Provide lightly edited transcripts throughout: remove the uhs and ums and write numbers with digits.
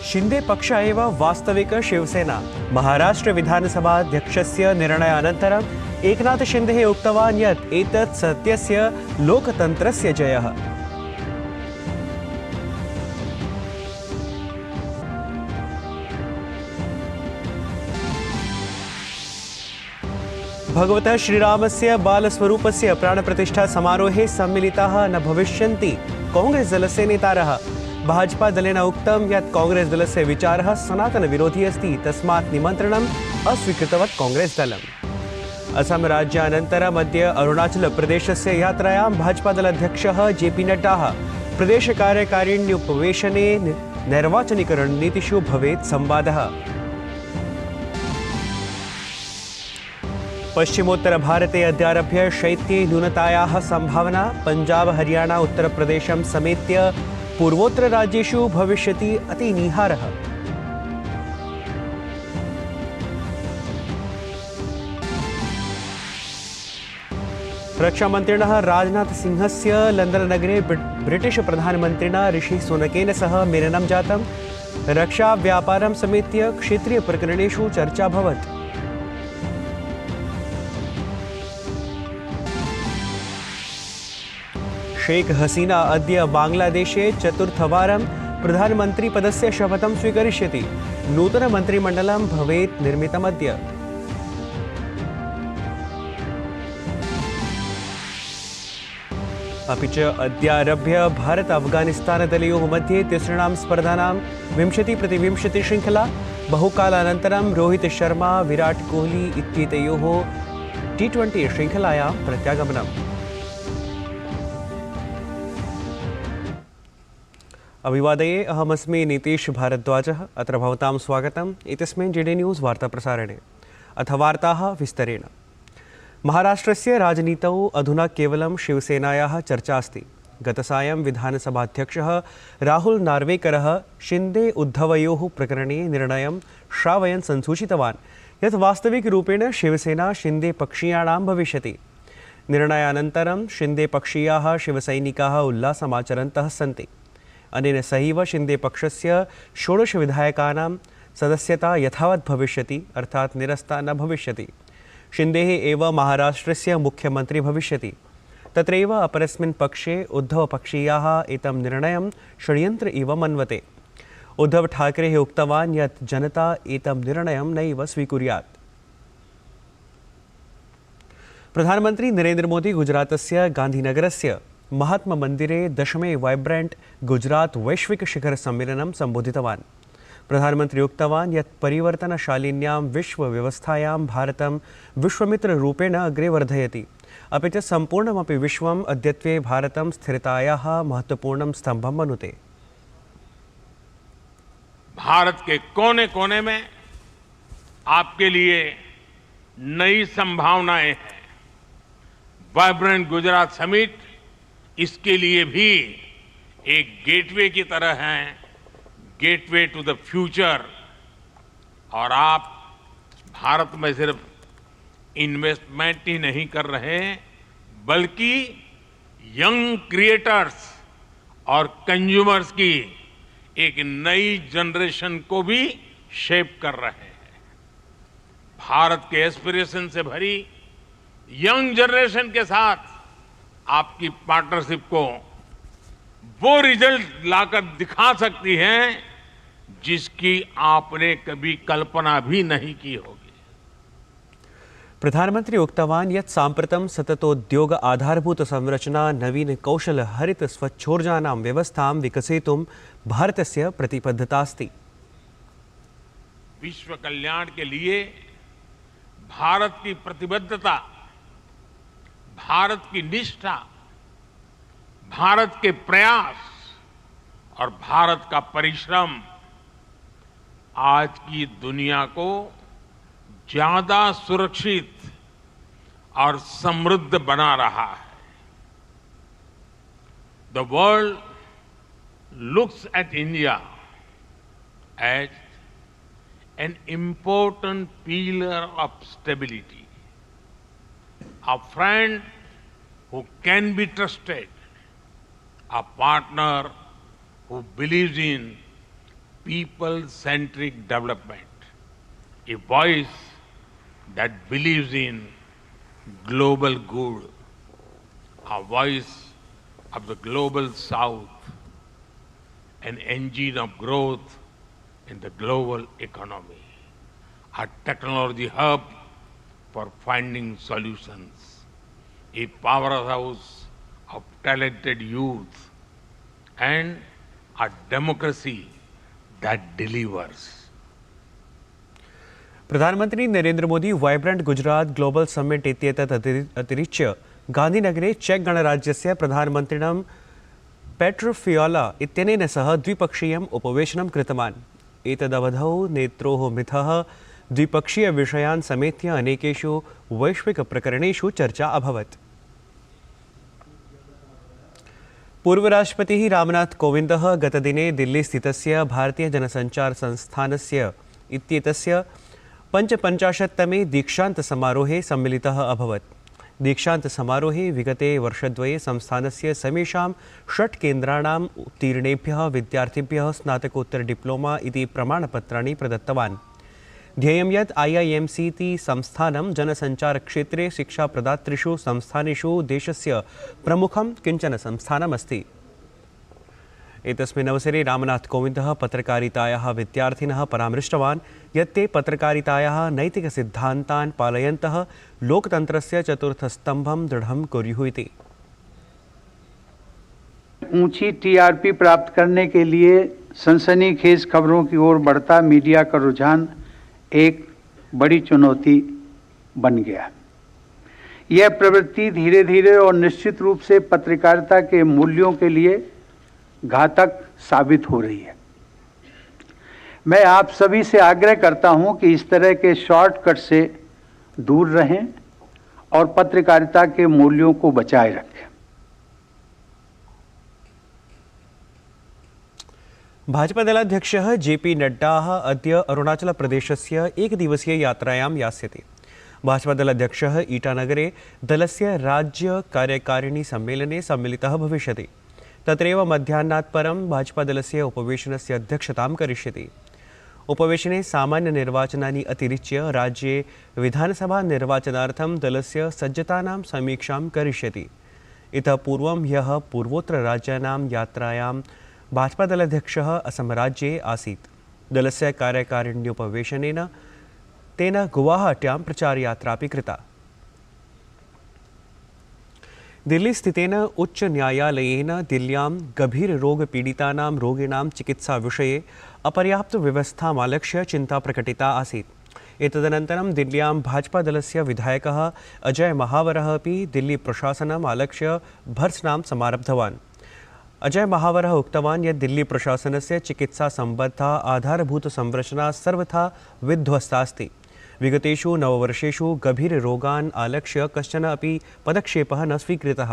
शिंदे पक्ष एव वास्तविक शिवसेना। महाराष्ट्र विधानसभाध्यक्षस्य निर्णयानन्तरम् एकनाथ शिंदे उक्तवान् यत् एतत् सत्यस्य लोकतन्त्रस्य जयः। भगवतः श्रीरामस्य बालस्वरूपस्य प्राणप्रतिष्ठा समारोहे सम्मिलिताः न भविष्यन्ति कांग्रेस दलस्य नेतारः। भाजपा दलेन उक्तं यत् कांग्रेस दलस्य विचारः सनातनविरोधी अस्ति, तस्मात् निमन्त्रणम् अस्वीकृतवत् कांग्रेस दलम्। असम राज्यानन्तरम् अद्य अरुणाचलप्रदेशस्य यात्रायां भाजपा दलाध्यक्षः जेपी नड्डाः प्रदेशकार्यकारिण्युपवेशने नैर्वाचनिकरणनीतिषु भवेत् संवादः। पश्चिमोत्तर भारते अद्यारभ्य शैत्ये न्यूनतायाः संभावना। पंजाब हरियाणा उत्तरप्रदेशं समेत्य पूर्वोत्तर राज्येषु भविष्यति अतिनीहारः। रक्षामन्त्रिणः राजनाथ सिंहस्य लण्डननगरे ब्रिटिश प्रधानमन्त्रिणा ऋषि सुनकेन सह मेलनं जातम्। रक्षा व्यापारं समेत्य क्षेत्रीयप्रकरणेषु चर्चा अभवत्। शेख हसीना अद्य बांग्लादेशे चतुर्थवारं प्रधानमन्त्रीपदस्य शपथं स्वीकरिष्यति। नूतनमन्त्रिमण्डलं भवेत् निर्मितमद्य। अपि च अद्यारभ्य भारत अफगानिस्तान दलयोः मध्ये तिसृणां स्पर्धानां 20-20 शृङ्खला। बहुकालानन्तरं रोहित शर्मा विराट कोहली इत्येतयोः T20 शृङ्खलायां प्रत्यागमनम्। अभिवादये, अहमस्मि नीतीश भारद्वाजः। अत्र भवतां स्वागतम् एतस्मिन् जेडी न्यूज़ वार्ताप्रसारणे। अथ वार्ताः विस्तरेण। महाराष्ट्रस्य राजनीतौ अधुना केवलं शिवसेनायाः चर्चा अस्ति। गतसायं विधानसभाध्यक्षः राहुल नार्वेकरः शिंदे उद्धवयोः प्रकरणे निर्णयं श्रावयन् संसूचितवान् यत् वास्तविकरूपेण शिवसेना शिंदे पक्षीयाणां भविष्यति। निर्णयानन्तरं शिंदे पक्षीयाः शिवसैनिकाः उल्लासमाचरन्तः सन्ति। अनेन सहैव शिंदे पक्षस्य 16 विधायकानां सदस्यता यथावत् भविष्यति, अर्थात् निरस्ता न भविष्यति। शिंदेः एव महाराष्ट्रस्य मुख्यमन्त्री भविष्यति। तत्रैव अपरस्मिन् पक्षे उद्धवपक्षीयाः एतं निर्णयं षड्यन्त्र इव मन्वते। उद्धव ठाकरे उक्तवान् यत् जनता एतं निर्णयं नैव स्वीकुर्यात्। प्रधानमन्त्री नरेन्द्र मोदी गुजरातस्य गान्धीनगरस्य महात्मा मन्दिरे 10मे वाइब्रेंट गुजरात वैश्विक शिखर सम्मेलनं सम्बोधितवान्। प्रधानमन्त्री उक्तवान् यत् परिवर्तनशालिन्यां विश्वव्यवस्थायां भारतं विश्वमित्ररूपेण अग्रे वर्धयति। अपि च सम्पूर्णमपि विश्वम् अद्यत्वे भारतं स्थिरतायाः महत्वपूर्णं स्तम्भं मनुते। भारत के कोने कोने में आपके लिए नई संभावनाएं हैं। वाइब्रेंट गुजरात समिट इसके लिए भी एक गेटवे की तरह है, गेटवे टू द फ्यूचर। और आप भारत में सिर्फ इन्वेस्टमेंट ही नहीं कर रहे, बल्कि यंग क्रिएटर्स और कंज्यूमर्स की एक नई जनरेशन को भी शेप कर रहे हैं। भारत के एस्पिरेशन से भरी यंग जनरेशन के साथ आपकी पार्टनरशिप को वो रिजल्ट लाकर दिखा सकती है जिसकी आपने कभी कल्पना भी नहीं की होगी। प्रधानमंत्री उक्तवान् यत् साम्प्रतं सततोद्योग आधारभूत संरचना नवीन कौशल हरित स्वच्छोर्जानां व्यवस्थां विकसितुं भारतस्य प्रतिबद्धता अस्ति। विश्व कल्याण के लिए भारत की प्रतिबद्धता, भारत की निष्ठा, भारत के प्रयास और भारत का परिश्रम आज की दुनिया को ज्यादा सुरक्षित और समृद्ध बना रहा है। The world looks at India as an important pillar of stability, a friend who can be trusted, a partner who believes in people-centric development, a voice that believes in global good, a voice of the global south, an engine of growth in the global economy, a technology hub for finding solutions, a powerhouse of talented youth, and a democracy that delivers. प्रधानमन्त्री Narendra Modi vibrant Gujarat global summit इत्येतत् अतिरिच्य गांधीनगरे check गणराज्यस्य प्रधानमन्त्रिणं petro फियोला इत्यनेन सह द्विपक्षीयम् उपवेशनं कृतवान्। एतदवधौ नेत्रोः मिथः द्विपक्षीयविषयान् समेत्य अनेकेषु वैश्विकप्रकरणेषु चर्चा अभवत्। पूर्वराष्ट्रपतिः रामनाथ कोविन्दः गतदिने दिल्लीस्थितस्य भारतीय जनसञ्चार संस्थानस्य इत्येतस्य 55तमे दीक्षान्तसमारोहे सम्मिलितः अभवत्। दीक्षान्तसमारोहे विगते वर्षद्वये संस्थानस्य समेषां 6 केन्द्राणाम् उत्तीर्णेभ्यः विद्यार्थिभ्यः स्नातकोत्तर डिप्लोमा इति प्रमाणपत्राणि प्रदत्तवान्। ध्येयं यत् IIMC इति संस्थानं जनसञ्चारक्षेत्रे शिक्षाप्रदातृषु संस्थानेषु देशस्य प्रमुखं किञ्चन संस्थानमस्ति। एतस्मिन् अवसरे रामनाथ कोविन्दः पत्रकारितायाः विद्यार्थिनः परामृष्टवान् यत् ते पत्रकारितायाः नैतिकसिद्धान्तान् पालयन्तः लोकतन्त्रस्य चतुर्थस्तम्भं दृढं कुर्युः इति। ऊंची TRP प्राप्त करने के लिए सनसनीखेज खबरों की ओर बढ़ता मीडिया का रुझान एक बड़ी चुनौती बन गया। यह प्रवृत्ति धीरे धीरे और निश्चित रूप से पत्रकारिता के मूल्यों के लिए घातक साबित हो रही है। मैं आप सभी से आग्रह करता हूं कि इस तरह के शॉर्टकट से दूर रहें और पत्रकारिता के मूल्यों को बचाए रखें। भाजपादलाध्यक्षः JP नड्डाः अद्य अरुणाचलप्रदेशस्य एकदिवसीययात्रायां यास्यति। भाजपादलाध्यक्षः ईटानगरे दलस्य राज्यकार्यकारिणी सम्मेलने सम्मिलितः भविष्यति। तत्रैव मध्याह्नात् परं भाजपादलस्य उपवेशनस्य अध्यक्षतां करिष्यति। उपवेशने सामान्यनिर्वाचनानि अतिरिच्य राज्ये विधानसभानिर्वाचनार्थं दलस्य सज्जतानां समीक्षां करिष्यति। इतः पूर्वं ह्यः पूर्वोत्तरराज्यानां यात्रायां भाजपादलाध्यक्षः असमराज्ये आसीत्। दलस्य कार्यकारिण्युपवेशनेन तेन गुवाहाट्यां प्रचारयात्रापि कृता। दिल्लीस्थितेन उच्चन्यायालयेन दिल्ल्यां गभीररोगपीडितानां रोगिणां चिकित्साविषये अपर्याप्तव्यवस्थामालक्ष्य चिन्ता प्रकटिता आसीत्। एतदनन्तरं दिल्ल्यां भाजपादलस्य विधायकः अजय महावरः अपि दिल्लीप्रशासनम् आलक्ष्य भर्त्सनां समारब्धवान्। अजय महावरः उक्तवान् यत् दिल्लीप्रशासनस्य चिकित्सासम्बद्धा आधारभूतसंरचना सर्वथा विध्वस्ता अस्ति। विगतेषु 9 वर्षेषु गभीररोगान् आलक्ष्य कश्चन अपि पदक्षेपः न स्वीकृतः।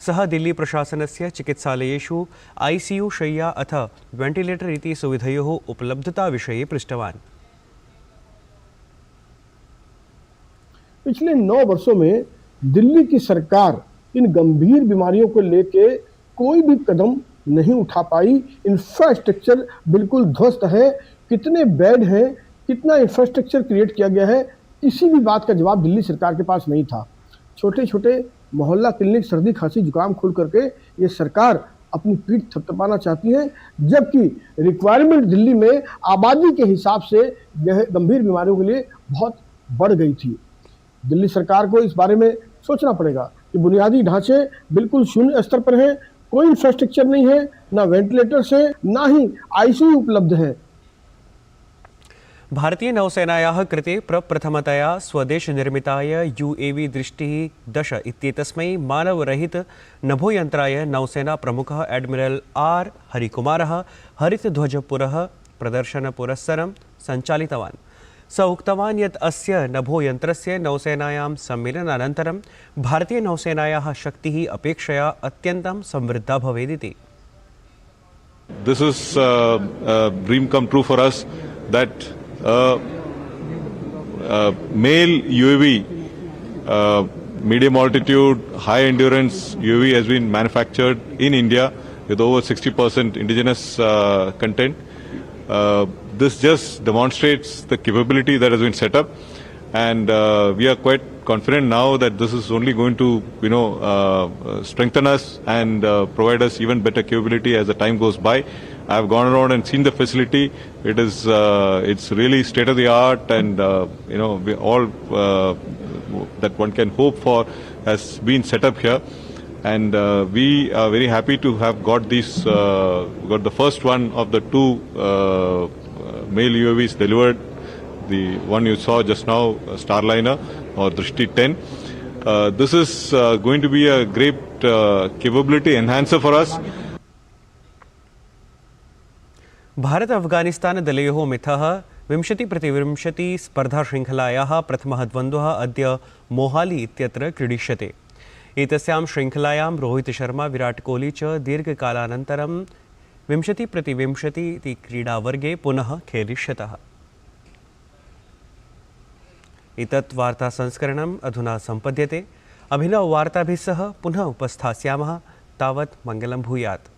सः दिल्लीप्रशासनस्य चिकित्सालयेषु ICU शय्या अथ वेंटिलेटर इति सुविधयोः उपलब्धताविषये पृष्टवान्। पिछले 9 वर्षों में दिल्ली की सरकार इन गंभीर बीमारियों को लेके कोई भी कदम नहीं उठा पाई। इंफ्रास्ट्रक्चर बिल्कुल ध्वस्त है। कितने बेड हैं, कितना इंफ्रास्ट्रक्चर क्रिएट किया गया है, किसी भी बात का जवाब दिल्ली सरकार के पास नहीं था। छोटे छोटे मोहल्ला क्लिनिक सर्दी खांसी जुकाम खोल करके ये सरकार अपनी पीठ थपथपाना चाहती है, जबकि रिक्वायरमेंट दिल्ली में आबादी के हिसाब से गंभीर बीमारियों के लिए बहुत बढ़ गई थी। दिल्ली सरकार को इस बारे में सोचना पड़ेगा कि बुनियादी ढांचे बिल्कुल शून्य स्तर पर हैं। कोई इंफ्रास्ट्रक्चर नहीं है, ना वेंटिलेटर्स है, ना ही ICU उपलब्ध है। भारतीय नौसेनायाः कृते प्रप्रथमतया स्वदेशनिर्मिताय UAV दृष्टिः 10 इत्येतस्मै मानवरहित नभोयन्त्राय नौसेना प्रमुखः एडमिरल् R हरिकुमारः हरितध्वजपुरः प्रदर्शनपुरस्सरं सञ्चालितवान्। स उक्तवान् यत् अस्य नभोयन्त्रस्य नौसेनायां सम्मेलनानन्तरं भारतीयनौसेनायाः शक्तिः अपेक्षया अत्यन्तं समृद्धा भवेदिति। This is a dream come true for us that male UAV, medium altitude, high endurance UAV has been manufactured in India with over 60% indigenous content. this just demonstrates the capability that has been set up, and we are quite confident now that this is only going to, strengthen us and provide us even better capability as the time goes by. I have gone around and seen the facility. It is, it's really state of the art, and we all that one can hope for has been set up here. And we are very happy to have got these, got the first one of the two male UAVs delivered. The one you saw just now, Starliner or Drishti 10. This is going to be a great capability enhancer for us. Bharat Afghanistan दलयोः मिथः 20-20 स्पर्धाशृङ्खलायाः प्रथमः द्वन्द्वः अद्य मोहाली इत्यत्र क्रीडिष्यते। एतस्यां शृङ्खलायां रोहित शर्मा विराट कोहली च दीर्घकालानन्तरं 20-20 इति क्रीडावर्गे पुनः खेलिष्यतः। एतत् वार्तासंस्करणम् अधुना सम्पद्यते। अभिनववार्ताभिः सह पुनः उपस्थास्यामः। तावत् मङ्गलं भूयात्।